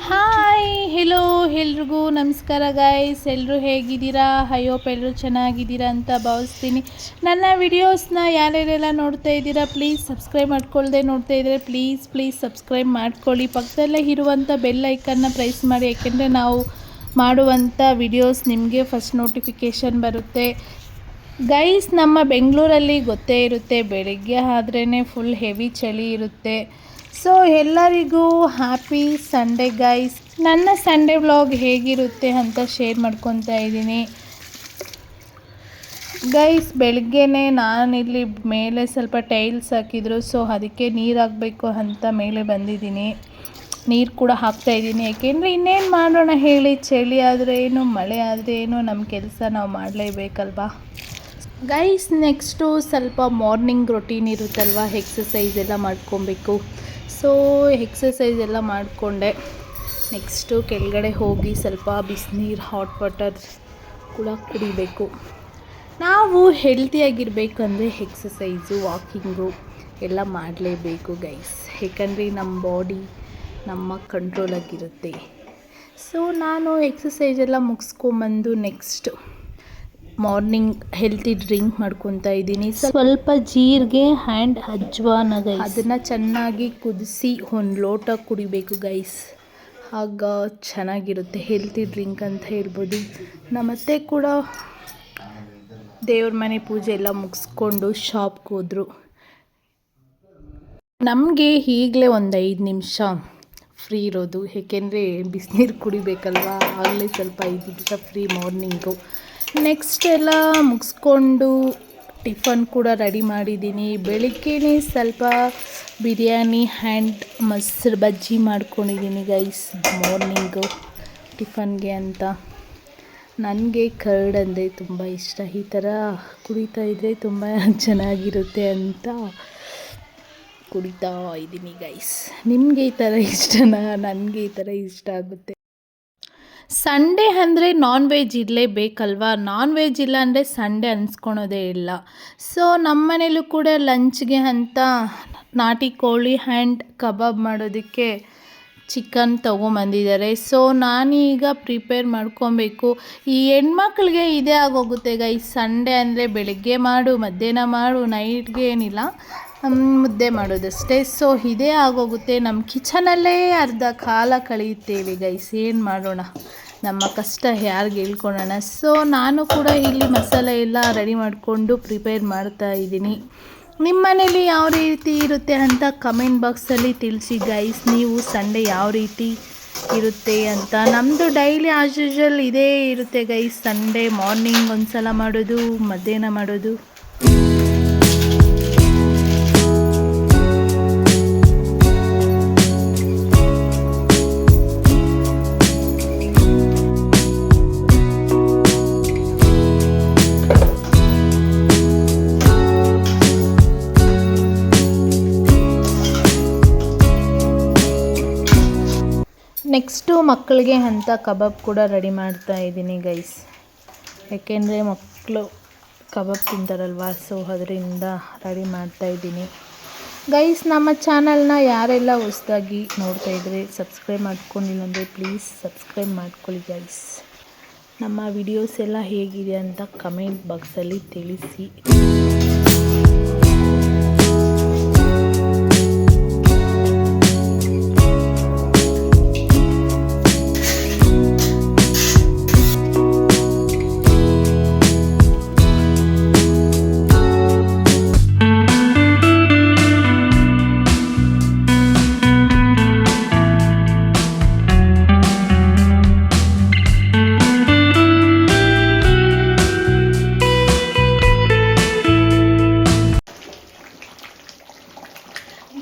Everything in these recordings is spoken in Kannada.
ಹಾಯ್ ಹೆಲೋ ಎಲ್ರಿಗೂ ನಮಸ್ಕಾರ ಗೈಸ್. ಎಲ್ಲರೂ ಹೇಗಿದ್ದೀರಾ? ಐ ಹೋಪ್ ಎಲ್ಲರೂ ಚೆನ್ನಾಗಿದ್ದೀರಾ ಅಂತ ಭಾವಿಸ್ತೀನಿ. ನನ್ನ ವಿಡಿಯೋಸ್ನ ಯಾರ್ಯಾರೆಲ್ಲ ನೋಡ್ತಾ ಇದ್ದೀರಾ ಪ್ಲೀಸ್ ಸಬ್ಸ್ಕ್ರೈಬ್ ಮಾಡ್ಕೊಳ್ಳದೆ ನೋಡ್ತಾ ಇದ್ದರೆ ಪ್ಲೀಸ್ ಸಬ್ಸ್ಕ್ರೈಬ್ ಮಾಡ್ಕೊಳ್ಳಿ. ಪಕ್ಕದಲ್ಲೇ ಇರುವಂಥ ಬೆಲ್ ಐಕನ್ನ ಪ್ರೆಸ್ ಮಾಡಿ, ಯಾಕೆಂದರೆ ನಾವು ಮಾಡುವಂಥ ವಿಡಿಯೋಸ್ ನಿಮಗೆ ಫಸ್ಟ್ ನೋಟಿಫಿಕೇಷನ್ ಬರುತ್ತೆ. ಗೈಸ್, ನಮ್ಮ ಬೆಂಗಳೂರಲ್ಲಿ ಗೊತ್ತೇ ಇರುತ್ತೆ, ಬೆಳಗ್ಗೆ ಆದ್ರೇ ಫುಲ್ ಹೆವಿ ಚಳಿ ಇರುತ್ತೆ. ಸೊ ಎಲ್ಲರಿಗೂ ಹ್ಯಾಪಿ ಸಂಡೇ ಗೈಸ್. ನನ್ನ ಸಂಡೇ ವ್ಲಾಗ್ ಹೇಗಿರುತ್ತೆ ಅಂತ ಶೇರ್ ಮಾಡ್ಕೊತಾ ಇದ್ದೀನಿ ಗೈಸ್. ಬೆಳಗ್ಗೆನೇ ನಾನಿಲ್ಲಿ ಮೇಲೆ ಸ್ವಲ್ಪ ಟೈಲ್ಸ್ ಹಾಕಿದ್ರು, ಸೊ ಅದಕ್ಕೆ ನೀರು ಹಾಕಬೇಕು ಅಂತ ಮೇಲೆ ಬಂದಿದ್ದೀನಿ. ನೀರು ಕೂಡ ಹಾಕ್ತಾಯಿದ್ದೀನಿ, ಯಾಕೆಂದರೆ ಇನ್ನೇನು ಮಾಡೋಣ ಹೇಳಿ, ಚಳಿ ಆದರೆ ಏನು ಮಳೆ ಆದರೆ ಏನು, ನಮ್ಮ ಕೆಲಸ ನಾವು ಮಾಡಲೇಬೇಕಲ್ವಾ ಗೈಸ್. ನೆಕ್ಸ್ಟು ಸ್ವಲ್ಪ ಮಾರ್ನಿಂಗ್ ರೊಟೀನ್ ಇರುತ್ತಲ್ವ, ಎಕ್ಸಸೈಸ್ ಎಲ್ಲ ಮಾಡ್ಕೊಬೇಕು. ಸೊ ಎಕ್ಸಸೈಸ್ ಎಲ್ಲ ಮಾಡಿಕೊಂಡೆ. ನೆಕ್ಸ್ಟು ಕೆಳಗಡೆ ಹೋಗಿ ಸ್ವಲ್ಪ ಬಿಸಿನೀರು ಹಾಟ್ ವಾಟರ್ ಕೂಡ ಕುಡಿಬೇಕು. ನಾವು ಹೆಲ್ತಿಯಾಗಿರಬೇಕಂದ್ರೆ ಎಕ್ಸಸೈಸು ವಾಕಿಂಗು ಎಲ್ಲ ಮಾಡಲೇಬೇಕು ಗೈಸ್, ಯಾಕಂದರೆ ನಮ್ಮ ಬಾಡಿ ನಮ್ಮ ಕಂಟ್ರೋಲಾಗಿರುತ್ತೆ. ಸೊ ನಾನು ಎಕ್ಸಸೈಸ್ ಎಲ್ಲ ಮುಗಿಸ್ಕೊಂಬಂದು ನೆಕ್ಸ್ಟ್ ಮಾರ್ನಿಂಗ್ ಹೆಲ್ತಿ ಡ್ರಿಂಕ್ ಮಾಡ್ಕೊತಾ ಇದ್ದೀನಿ. ಸ್ವಲ್ಪ ಜೀರಿಗೆ ಆ್ಯಂಡ್ ಅಜ್ವಾನ ಗೈಸ್, ಅದನ್ನು ಚೆನ್ನಾಗಿ ಕುದಿಸಿ ಒಂದು ಲೋಟ ಕುಡಿಬೇಕು ಗೈಸ್, ಆಗ ಚೆನ್ನಾಗಿರುತ್ತೆ. ಹೆಲ್ತಿ ಡ್ರಿಂಕ್ ಅಂತ ಹೇಳ್ಬೋದು. ನಮ್ಮತ್ತೆ ಕೂಡ ದೇವ್ರ ಮನೆ ಪೂಜೆ ಎಲ್ಲ ಮುಗಿಸ್ಕೊಂಡು ಶಾಪ್ಗೆ ಹೋದರು. ನಮಗೆ ಈಗಲೇ ಒಂದು 5 ನಿಮಿಷ ಫ್ರೀ ಇರೋದು, ಏಕೆಂದರೆ ಬಿಸಿನೀರು ಕುಡಿಬೇಕಲ್ವ, ಆಗಲೇ ಸ್ವಲ್ಪ 5 ನಿಮಿಷ ಫ್ರೀ ಮಾರ್ನಿಂಗು. ನೆಕ್ಸ್ಟ್ ಎಲ್ಲ ಮುಗಿಸ್ಕೊಂಡು ಟಿಫನ್ ಕೂಡ ರೆಡಿ ಮಾಡಿದ್ದೀನಿ. ಬೆಳಿಗ್ಗೆನೇ ಸ್ವಲ್ಪ ಬಿರಿಯಾನಿ ಆ್ಯಂಡ್ ಮೊಸರು ಬಜ್ಜಿ ಮಾಡ್ಕೊಂಡಿದ್ದೀನಿ ಗೈಸ್, ಮಾರ್ನಿಂಗು ಟಿಫನ್ಗೆ ಅಂತ. ನನಗೆ ಕರ್ಡ್ ಅಂದರೆ ತುಂಬ ಇಷ್ಟ, ಈ ಥರ ಕುಡಿತಾ ಇದ್ದರೆ ತುಂಬ ಚೆನ್ನಾಗಿರುತ್ತೆ ಅಂತ ಕುಡಿತಾ ಇದ್ದೀನಿ ಗೈಸ್. ನಿಮಗೆ ಈ ಥರ ಇಷ್ಟನಾ? ನನಗೆ ಈ ಥರ ಇಷ್ಟ ಆಗುತ್ತೆ. ಸಂಡೇ ಅಂದರೆ ನಾನ್ ವೆಜ್ ಇರಲೇಬೇಕಲ್ವ, ನಾನ್ ವೆಜ್ ಇಲ್ಲ ಅಂದರೆ ಸಂಡೇ ಅನಿಸ್ಕೊಳೋದೇ ಇಲ್ಲ. ಸೊ ನಮ್ಮ ಮನೇಲೂ ಕೂಡ ಲಂಚ್ಗೆ ಅಂತ ನಾಟಿ ಕೋಳಿ ಆ್ಯಂಡ್ ಕಬಾಬ್ ಮಾಡೋದಕ್ಕೆ ಚಿಕನ್ ತೊಗೊಂಬಂದಿದ್ದಾರೆ. ಸೊ ನಾನೀಗ ಪ್ರಿಪೇರ್ ಮಾಡ್ಕೊಬೇಕು. ಈ ಹೆಣ್ಮಕ್ಳಿಗೆ ಇದೇ ಆಗೋಗುತ್ತೆ ಗೈಸ್, ಸಂಡೇ ಅಂದರೆ ಬೆಳಗ್ಗೆ ಮಾಡು, ಮಧ್ಯಾಹ್ನ ಮಾಡು, ನೈಟ್ಗೆ ಏನಿಲ್ಲ, ಮುದ್ದೆ ಮಾಡೋದಷ್ಟೇ. ಸೊ ಇದೇ ಆಗೋಗುತ್ತೆ. ನಮ್ಮ ಕಿಚನಲ್ಲೇ ಅರ್ಧ ಕಾಲ ಕಳೆಯುತ್ತೇವೆ ಗೈಸ್, ಏನು ಮಾಡೋಣ, ನಮ್ಮ ಕಷ್ಟ ಯಾರಿಗೆ ಹೇಳ್ಕೊಳ್ಳೋಣ. ಸೊ ನಾನು ಕೂಡ ಇಲ್ಲಿ ಮಸಾಲೆ ಎಲ್ಲ ರೆಡಿ ಮಾಡಿಕೊಂಡು ಪ್ರಿಪೇರ್ ಮಾಡ್ತಾ ಇದ್ದೀನಿ. ನಿಮ್ಮ ಮನೇಲಿ ಯಾವ ರೀತಿ ಇರುತ್ತೆ ಅಂತ ಕಮೆಂಟ್ ಬಾಕ್ಸಲ್ಲಿ ತಿಳಿಸಿ ಗೈಸ್. ನೀವು ಸಂಡೇ ಯಾವ ರೀತಿ ಇರುತ್ತೆ ಅಂತ. ನಮ್ಮದು ಡೈಲಿ ಆಸ್ ಯೂಶುವಲ್ ಇದೇ ಇರುತ್ತೆ ಗೈಸ್. ಸಂಡೇ ಮಾರ್ನಿಂಗ್ ಒಂದು ಸಲ ಮಾಡೋದು, ಮಧ್ಯಾಹ್ನ ಮಾಡೋದು. ನೆಕ್ಸ್ಟು ಮಕ್ಕಳಿಗೆ ಅಂತ ಕಬಾಬ್ ಕೂಡ ರೆಡಿ ಮಾಡ್ತಾ ಇದ್ದೀನಿ ಗೈಸ್, ಯಾಕೆಂದರೆ ಮಕ್ಕಳು ಕಬಾಬ್ ತಿಂತಾರಲ್ವ, ಸೊ ಅದರಿಂದ ರೆಡಿ ಮಾಡ್ತಾ ಇದ್ದೀನಿ ಗೈಸ್. ನಮ್ಮ ಚಾನಲ್ನ ಯಾರೆಲ್ಲ ಹೊಸದಾಗಿ ನೋಡ್ತಾ ಇದ್ದರೆ ಸಬ್ಸ್ಕ್ರೈಬ್ ಮಾಡ್ಕೊಂಡಿಲ್ಲ ಅಂದರೆ ಪ್ಲೀಸ್ ಸಬ್ಸ್ಕ್ರೈಬ್ ಮಾಡ್ಕೊಳ್ಳಿ ಗೈಸ್. ನಮ್ಮ ವಿಡಿಯೋಸ್ ಎಲ್ಲ ಹೇಗಿದೆ ಅಂತ ಕಮೆಂಟ್ ಬಾಕ್ಸಲ್ಲಿ ತಿಳಿಸಿ.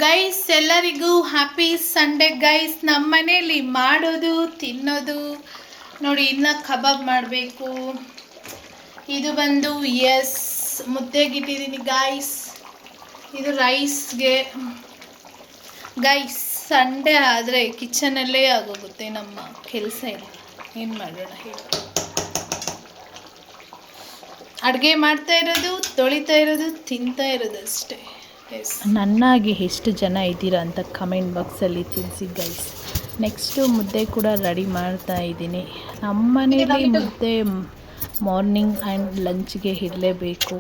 ಗೈಸ್ ಎಲ್ಲರಿಗೂ ಹ್ಯಾಪಿ ಸಂಡೇ ಗೈಸ್. ನಮ್ಮ ಮನೇಲಿ ಮಾಡೋದು ತಿನ್ನೋದು ನೋಡಿ, ಇನ್ನು ಕಬಾಬ್ ಮಾಡಬೇಕು. ಇದು ಬಂದು ಮುದ್ದೆಗಿಟ್ಟಿದ್ದೀನಿ ಗೈಸ್, ಇದು ರೈಸ್ಗೆ ಗೈಸ್. ಸಂಡೇ ಆದರೆ ಕಿಚನಲ್ಲೇ ಆಗೋಗುತ್ತೆ ನಮ್ಮ ಕೆಲಸ ಇಲ್ಲ, ಏನು ಮಾಡೋಣ ಹೇಳಿ. ಅಡುಗೆ ಮಾಡ್ತಾ ಇರೋದು, ತೊಳಿತಾ ಇರೋದು, ತಿಂತಾ ಇರೋದು ಅಷ್ಟೇ. ನನ್ನಾಗಿ ಎಷ್ಟು ಜನ ಇದ್ದೀರಾ ಅಂತ ಕಮೆಂಟ್ ಬಾಕ್ಸಲ್ಲಿ ತಿಳಿಸಿ ಗೈಸ್. ನೆಕ್ಸ್ಟು ಮುದ್ದೆ ಕೂಡ ರೆಡಿ ಮಾಡ್ತಾ ಇದ್ದೀನಿ. ನಮ್ಮ ಮನೇಲಿ ಮುದ್ದೆ ಮಾರ್ನಿಂಗ್ ಆ್ಯಂಡ್ ಲಂಚ್ಗೆ ಇರಲೇಬೇಕು.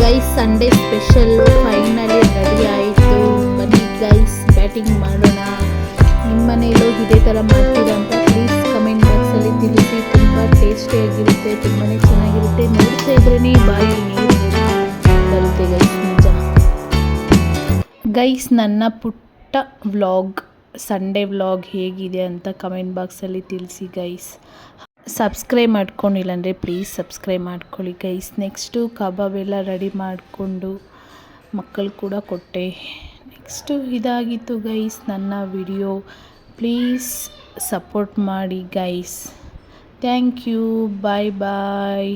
Guys, Sunday special finally ready ಆಯಿತು. ಬನ್ನಿ ಗೈಸ್, ಬ್ಯಾಟಿಂಗ್ ಮಾಡೋಣ. ನಿಮ್ಮ ಮನೆಯಲ್ಲೂ ಇದೇ ಥರ ಮಾಡ್ತೀರಾ ಅಂತ ಪ್ಲೀಸ್ ಕಮೆಂಟ್ ಬಾಕ್ಸಲ್ಲಿ ತಿಳಿಸಿ. ತುಂಬ ಟೇಸ್ಟಿಯಾಗಿರುತ್ತೆ, ತುಂಬಾ ಚೆನ್ನಾಗಿರುತ್ತೆ. ನೋಡ್ತಾ ಇದ್ರೇ ಬಾಯಿ ನೀರು ಬರುತ್ತೆ ಗೈಸ್, ನಿಜ. ಗೈಸ್, ನನ್ನ ಪುಟ್ಟ ವ್ಲಾಗ್, ಸಂಡೇ ವ್ಲಾಗ್ ಹೇಗಿದೆ ಅಂತ ಕಮೆಂಟ್ ಬಾಕ್ಸಲ್ಲಿ ತಿಳಿಸಿ ಗೈಸ್. ಸಬ್ಸ್ಕ್ರೈಬ್ ಮಾಡ್ಕೊಂಡಿಲ್ಲ ಅಂದರೆ ಪ್ಲೀಸ್ ಸಬ್ಸ್ಕ್ರೈಬ್ ಮಾಡ್ಕೊಳ್ಳಿ ಗೈಸ್. ನೆಕ್ಸ್ಟು ಕಬಾಬ್ ಎಲ್ಲ ರೆಡಿ ಮಾಡಿಕೊಂಡು ಮಕ್ಕಳು ಕೂಡ ಕೊಟ್ಟೆ. ನೆಕ್ಸ್ಟು ಇದಾಗಿತ್ತು ಗೈಸ್ ನನ್ನ ವಿಡಿಯೋ. ಪ್ಲೀಸ್ ಸಪೋರ್ಟ್ ಮಾಡಿ guys. Thank you. Bye bye.